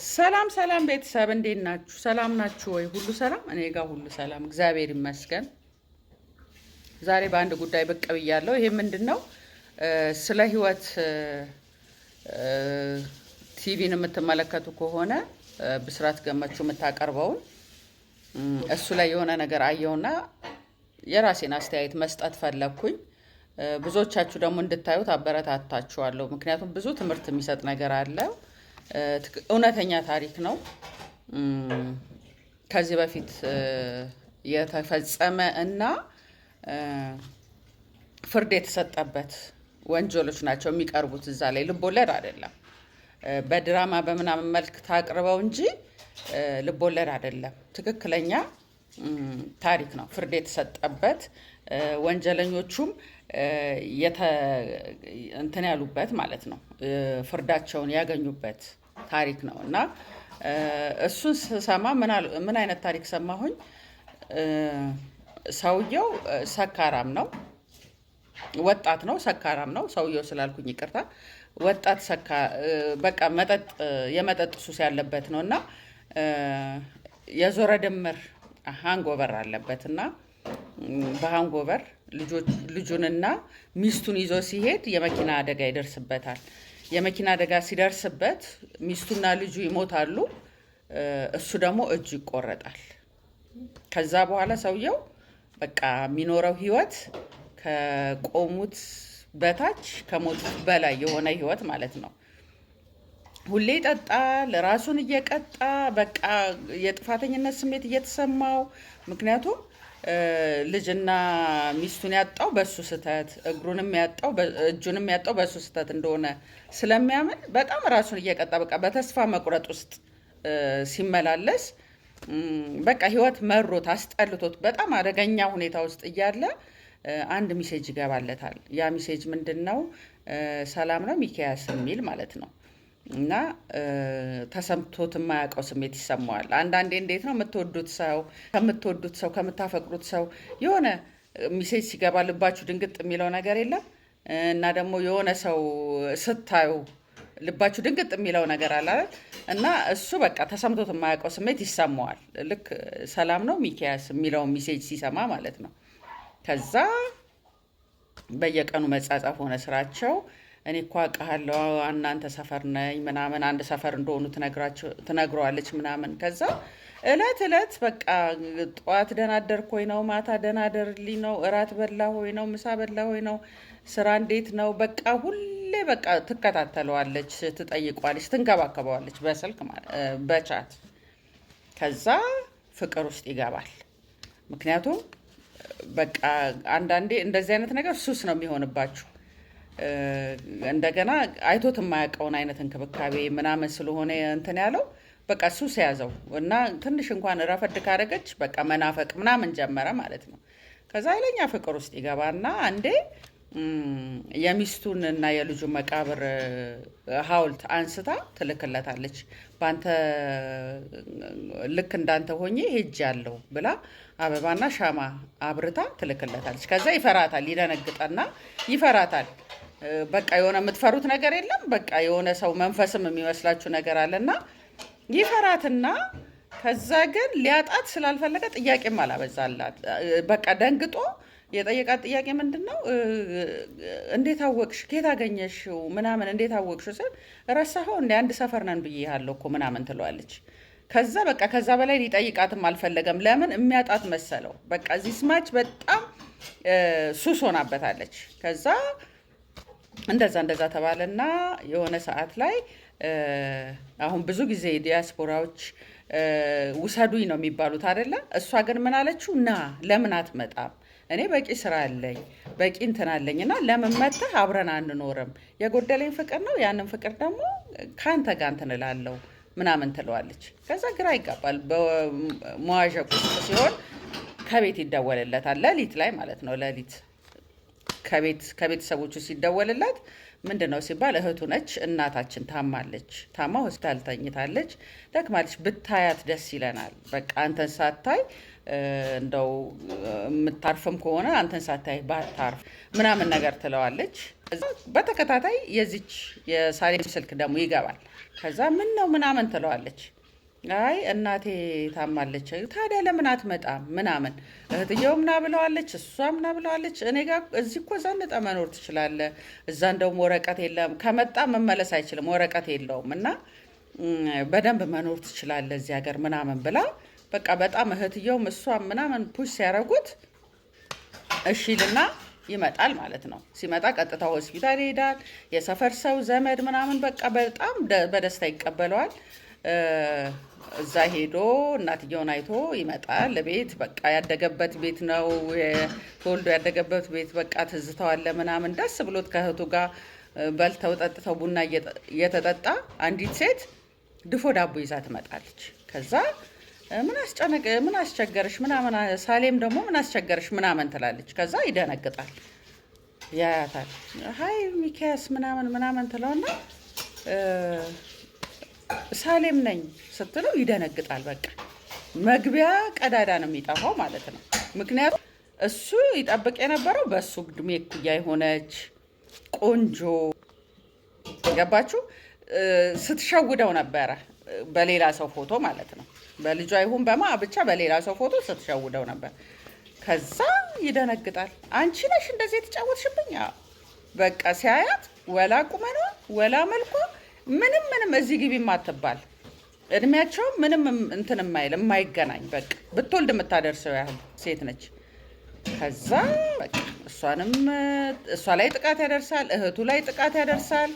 ሰላም ሰላም ቤተሰብ እንዴት ናችሁ? ሰላም ናችሁ ወይ? ሁሉ ሰላም? እኔ ጋር ሁሉ ሰላም እግዚአብሔር ይመስገን። ዛሬ በአንድ ጉዳይ ብቅ ብያለሁ። ይሄ ምንድነው? ስለ ህይወት ቲቪን የምትመለከቱ ከሆነ ብስራት ገመቹ የምታቀርበውን እሱ ላይ የሆነ ነገር አየውና የራሴን አስተያየት መስጠት ፈለግኩኝ። ብዙዎቻችሁ ደግሞ እንድታዩት አበረታታችኋለሁ። ምክንያቱም ብዙ ትምህርት የሚሰጥ ነገር አለ። እውነተኛ ታሪክ ነው። ከዚህ በፊት የተፈጸመ እና ፍርድ የተሰጠበት ወንጀሎች ናቸው የሚቀርቡት እዛ ላይ። ልቦለድ አይደለም። በድራማ በምናምን መልክ ታቅርበው እንጂ ልቦለድ አይደለም። ትክክለኛ ታሪክ ነው። ፍርድ የተሰጠበት ወንጀለኞቹም እንትን ያሉበት ማለት ነው። ፍርዳቸውን ያገኙበት ታሪክ ነው እና እሱን ስሰማ ምን አይነት ታሪክ ሰማሁኝ? ሰውየው ሰካራም ነው፣ ወጣት ነው፣ ሰካራም ነው። ሰውየው ስላልኩኝ ይቅርታ። ወጣት በቃ የመጠጥ ሱስ ያለበት ነው እና የዞረ ድምር ሃንጎቨር አለበት እና በሃንጎቨር ልጁንና ሚስቱን ይዞ ሲሄድ የመኪና አደጋ ይደርስበታል። የመኪና አደጋ ሲደርስበት ሚስቱና ልጁ ይሞታሉ። እሱ ደግሞ እጁ ይቆረጣል። ከዛ በኋላ ሰውየው በቃ የሚኖረው ህይወት ከቆሙት በታች ከሞቱት በላይ የሆነ ህይወት ማለት ነው። ሁሌ ይጠጣል፣ ራሱን እየቀጣ በቃ የጥፋተኝነት ስሜት እየተሰማው። ምክንያቱም ልጅና ሚስቱን ያጣው በሱ ስህተት፣ እጁንም ያጣው በሱ ስህተት እንደሆነ ስለሚያምን በጣም ራሱን እየቀጣ በቃ በተስፋ መቁረጥ ውስጥ ሲመላለስ በቃ ህይወት መሮት አስጠልቶት በጣም አደገኛ ሁኔታ ውስጥ እያለ አንድ ሚሴጅ ይገባለታል። ያ ሚሴጅ ምንድን ነው? ሰላም ነው ሚኪያስ የሚል ማለት ነው። እና ተሰምቶት የማያውቀው ስሜት ይሰማዋል። አንዳንዴ እንዴት ነው ከምትወዱት ሰው ከምታፈቅሩት ሰው የሆነ ሚሴጅ ሲገባ ልባችሁ ድንግጥ የሚለው ነገር የለም? እና ደግሞ የሆነ ሰው ስታዩ ልባችሁ ድንግጥ የሚለው ነገር አለ። እና እሱ በቃ ተሰምቶት የማያውቀው ስሜት ይሰማዋል። ልክ ሰላም ነው ሚኪያስ የሚለው ሚሴጅ ሲሰማ ማለት ነው። ከዛ በየቀኑ መጻጻፍ ሆነ ስራቸው። እኔ እኮ አውቃለሁ እናንተ ሰፈር ነኝ ምናምን፣ አንድ ሰፈር እንደሆኑ ትነግረዋለች ምናምን። ከዛ እለት በቃ ጠዋት ደህና አደርክ ወይ ነው፣ ማታ ደህና አደርልኝ ነው፣ እራት በላ ሆይ ነው፣ ምሳ በላ ሆይ ነው፣ ስራ እንዴት ነው፣ በቃ ሁሌ በቃ ትከታተለዋለች፣ ትጠይቋለች፣ ትንከባከበዋለች በስልክ በቻት። ከዛ ፍቅር ውስጥ ይገባል። ምክንያቱም በቃ አንዳንዴ እንደዚህ አይነት ነገር ሱስ ነው የሚሆንባችሁ። እንደገና አይቶት የማያውቀውን አይነት እንክብካቤ ምናምን ስለሆነ እንትን ያለው በቃ ሱስ ያዘው እና ትንሽ እንኳን ረፈድ ካደረገች በቃ መናፈቅ ምናምን ጀመረ ማለት ነው። ከዛ ኃይለኛ ፍቅር ውስጥ ይገባና አንዴ የሚስቱን እና የልጁ መቃብር ሐውልት አንስታ ትልክለታለች። በአንተ ልክ እንዳንተ ሆኜ ሄጃለሁ ብላ አበባና ሻማ አብርታ ትልክለታለች። ከዛ ይፈራታል፣ ይደነግጠና ይፈራታል። በቃ የሆነ የምትፈሩት ነገር የለም? በቃ የሆነ ሰው መንፈስም የሚመስላችሁ ነገር አለና ይፈራትና ከዛ ግን ሊያጣት ስላልፈለገ ጥያቄም አላበዛላት። በቃ ደንግጦ የጠየቃት ጥያቄ ምንድን ነው? እንዴት አወቅሽ? ከየት አገኘሽው? ምናምን እንዴት አወቅሽው ስል ረሳኸው እንደ አንድ ሰፈር ነን ብዬሃለሁ እኮ ምናምን ትለዋለች። ከዛ በቃ ከዛ በላይ ሊጠይቃትም አልፈለገም። ለምን? የሚያጣት መሰለው። በቃ እዚህ ስማች በጣም ሱስ ሆናበታለች። ከዛ እንደዛ ተባለና የሆነ ሰዓት ላይ አሁን ብዙ ጊዜ ዲያስፖራዎች ውሰዱኝ ነው የሚባሉት አይደለ? እሷ ግን ምን አለችው? ና ለምን አትመጣም? እኔ በቂ ስራ አለኝ፣ በቂ እንትን አለኝ እና ለምን መጥተህ አብረን አንኖርም? የጎደለኝ ፍቅር ነው፣ ያንን ፍቅር ደግሞ ከአንተ ጋር እንትን እላለሁ ምናምን ትለዋለች። ከዛ ግራ ይጋባል። በመዋዠቅ ውስጥ ሲሆን ከቤት ይደወልለታል፣ ሌሊት ላይ ማለት ነው። ሌሊት ከቤተሰቦቹ ሲደወልላት ምንድን ነው ሲባል እህቱ ነች። እናታችን ታማ ሆስፒታል ተኝታለች፣ ደክማለች፣ ብታያት ደስ ይለናል። በቃ አንተን ሳታይ እንደው የምታርፍም ከሆነ አንተን ሳታይ ባታርፍ ምናምን ነገር ትለዋለች። በተከታታይ የዚች የሳሌም ስልክ ደግሞ ይገባል። ከዛ ምን ነው ምናምን ትለዋለች። አይ እናቴ ታማለች። ታዲያ ለምን አትመጣም ምናምን። እህትየው ምና ብለዋለች፣ እሷ ምና ብለዋለች። እኔ ጋር እዚህ እኮ ዘንጠ መኖር ትችላለህ። እዛ እንደውም ወረቀት የለም፣ ከመጣ መመለስ አይችልም፣ ወረቀት የለውም እና በደንብ መኖር ትችላለህ እዚህ ሀገር ምናምን ብላ በቃ በጣም እህትየውም እሷም ምናምን ፑሽ ሲያደርጉት እሺልና ይመጣል ማለት ነው። ሲመጣ ቀጥታ ሆስፒታል ይሄዳል። የሰፈር ሰው ዘመድ ምናምን በቃ በጣም በደስታ ይቀበለዋል። እዛ ሄዶ እናትየውን አይቶ ይመጣል ቤት። በቃ ያደገበት ቤት ነው፣ ተወልዶ ያደገበት ቤት። በቃ ትዝተዋለ ምናምን ደስ ብሎት ከእህቱ ጋር በልተው ጠጥተው ቡና እየተጠጣ አንዲት ሴት ድፎ ዳቦ ይዛ ትመጣለች። ከዛ ምን አስጨነቀ ምን አስቸገረሽ ምናምን፣ ሳሌም ደግሞ ምን አስቸገረሽ ምናምን ትላለች። ከዛ ይደነግጣል፣ ያያታል። ሀይ ሚኪያስ ምናምን ምናምን ትለውና ሳሌም ነኝ ስትለው ይደነግጣል። በቃ መግቢያ ቀዳዳ ነው የሚጠፋው ማለት ነው። ምክንያቱም እሱ ይጠብቅ የነበረው በእሱ እድሜ እኩያ የሆነች ቆንጆ፣ ገባችሁ? ስትሸውደው ነበረ በሌላ ሰው ፎቶ ማለት ነው። በልጇ ይሁን በማ ብቻ በሌላ ሰው ፎቶ ስትሸውደው ነበር። ከዛ ይደነግጣል። አንቺ ነሽ እንደዚህ የተጫወትሽብኝ? በቃ ሲያያት ወላ ቁመኗ ወላ መልኳ ምንም እዚህ ግቢ ማትባል እድሜያቸው ምንም እንትን የማይል የማይገናኝ በቃ ብትወልድ የምታደርሰው ያህል ሴት ነች። ከዛ በቃ እሷ ላይ ጥቃት ያደርሳል፣ እህቱ ላይ ጥቃት ያደርሳል።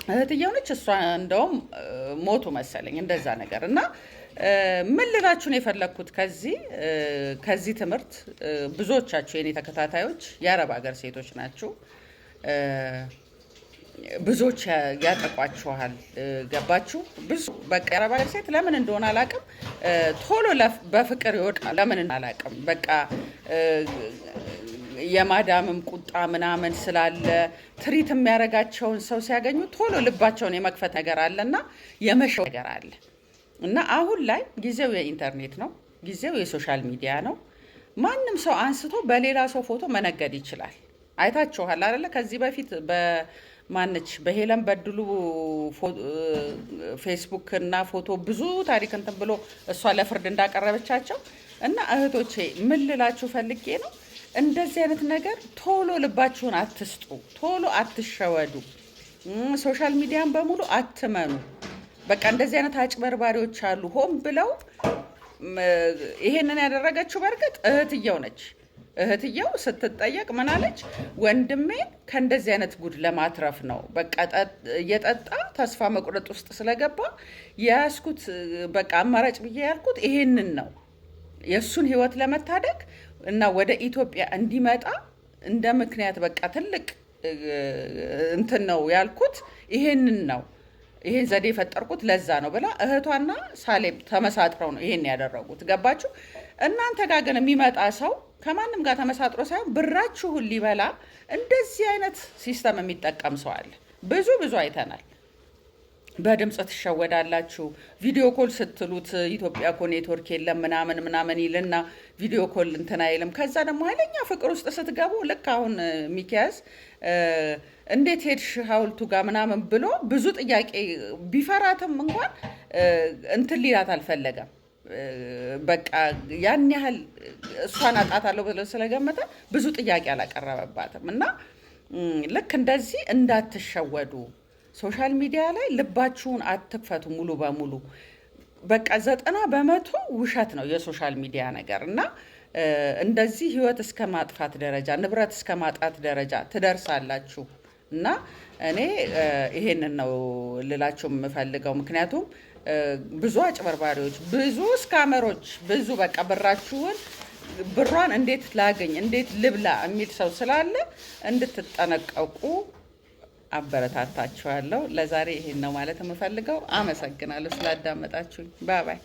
እህትየው ነች እሷ እንደውም ሞቱ መሰለኝ እንደዛ ነገር። እና ምን ልላችሁን የፈለግኩት ከዚህ ትምህርት ብዙዎቻችሁ የኔ ተከታታዮች የአረብ ሀገር ሴቶች ናችሁ። ብዙዎች ያጠቋችኋል። ገባችሁ? ብዙ በቃ የአረብ ሀገር ሴት ለምን እንደሆነ አላውቅም ቶሎ በፍቅር ይወድቃል። ለምን አላውቅም። በቃ የማዳምም ቁጣ ምናምን ስላለ ትሪት የሚያደርጋቸውን ሰው ሲያገኙ ቶሎ ልባቸውን የመክፈት ነገር አለና የመሸው ነገር አለ እና አሁን ላይ ጊዜው የኢንተርኔት ነው። ጊዜው የሶሻል ሚዲያ ነው። ማንም ሰው አንስቶ በሌላ ሰው ፎቶ መነገድ ይችላል። አይታችኋል አይደለ? ከዚህ በፊት በማነች በሄለን በድሉ ፌስቡክ እና ፎቶ ብዙ ታሪክ እንትን ብሎ እሷ ለፍርድ እንዳቀረበቻቸው እና እህቶቼ ምን ልላችሁ ፈልጌ ነው፣ እንደዚህ አይነት ነገር ቶሎ ልባችሁን አትስጡ፣ ቶሎ አትሸወዱ፣ ሶሻል ሚዲያን በሙሉ አትመኑ። በቃ እንደዚህ አይነት አጭበርባሪዎች አሉ። ሆን ብለው ይሄንን ያደረገችው በእርግጥ እህትየው ነች። እህትየው ስትጠየቅ ምን አለች? ወንድሜን ከእንደዚህ አይነት ጉድ ለማትረፍ ነው በቃ እየጠጣ ተስፋ መቁረጥ ውስጥ ስለገባ የያዝኩት በቃ አማራጭ ብዬ ያልኩት ይሄንን ነው፣ የእሱን ህይወት ለመታደግ እና ወደ ኢትዮጵያ እንዲመጣ እንደ ምክንያት በቃ ትልቅ እንትን ነው ያልኩት ይሄንን ነው፣ ይሄን ዘዴ የፈጠርኩት ለዛ ነው ብላ እህቷና ሳሌም ተመሳጥረው ነው ይሄን ያደረጉት። ገባችሁ? እናንተ ጋር ግን የሚመጣ ሰው ከማንም ጋር ተመሳጥሮ ሳይሆን ብራችሁን ሊበላ እንደዚህ አይነት ሲስተም የሚጠቀም ሰው አለ። ብዙ አይተናል። በድምፅ ትሸወዳላችሁ። ቪዲዮ ኮል ስትሉት ኢትዮጵያ እኮ ኔትወርክ የለም ምናምን ይልና ቪዲዮ ኮል እንትን አይልም። ከዛ ደግሞ ኃይለኛ ፍቅር ውስጥ ስትገቡ ልክ አሁን ሚኪያስ እንዴት ሄድሽ ሐውልቱ ጋር ምናምን ብሎ ብዙ ጥያቄ ቢፈራትም እንኳን እንትን ሊላት አልፈለገም። በቃ ያን ያህል እሷን አጣታለሁ ብሎ ስለገመተ ብዙ ጥያቄ አላቀረበባትም። እና ልክ እንደዚህ እንዳትሸወዱ፣ ሶሻል ሚዲያ ላይ ልባችሁን አትክፈቱ ሙሉ በሙሉ። በቃ 90% ውሸት ነው የሶሻል ሚዲያ ነገር እና እንደዚህ ህይወት እስከ ማጥፋት ደረጃ፣ ንብረት እስከ ማጣት ደረጃ ትደርሳላችሁ። እና እኔ ይሄንን ነው ልላችሁ የምፈልገው። ምክንያቱም ብዙ አጭበርባሪዎች፣ ብዙ ስካመሮች፣ ብዙ በቃ ብሯን እንዴት ላገኝ እንዴት ልብላ የሚል ሰው ስላለ እንድትጠነቀቁ አበረታታችኋለሁ። ለዛሬ ይሄን ነው ማለት የምፈልገው። አመሰግናለሁ ስላዳመጣችሁኝ። ባይ ባይ።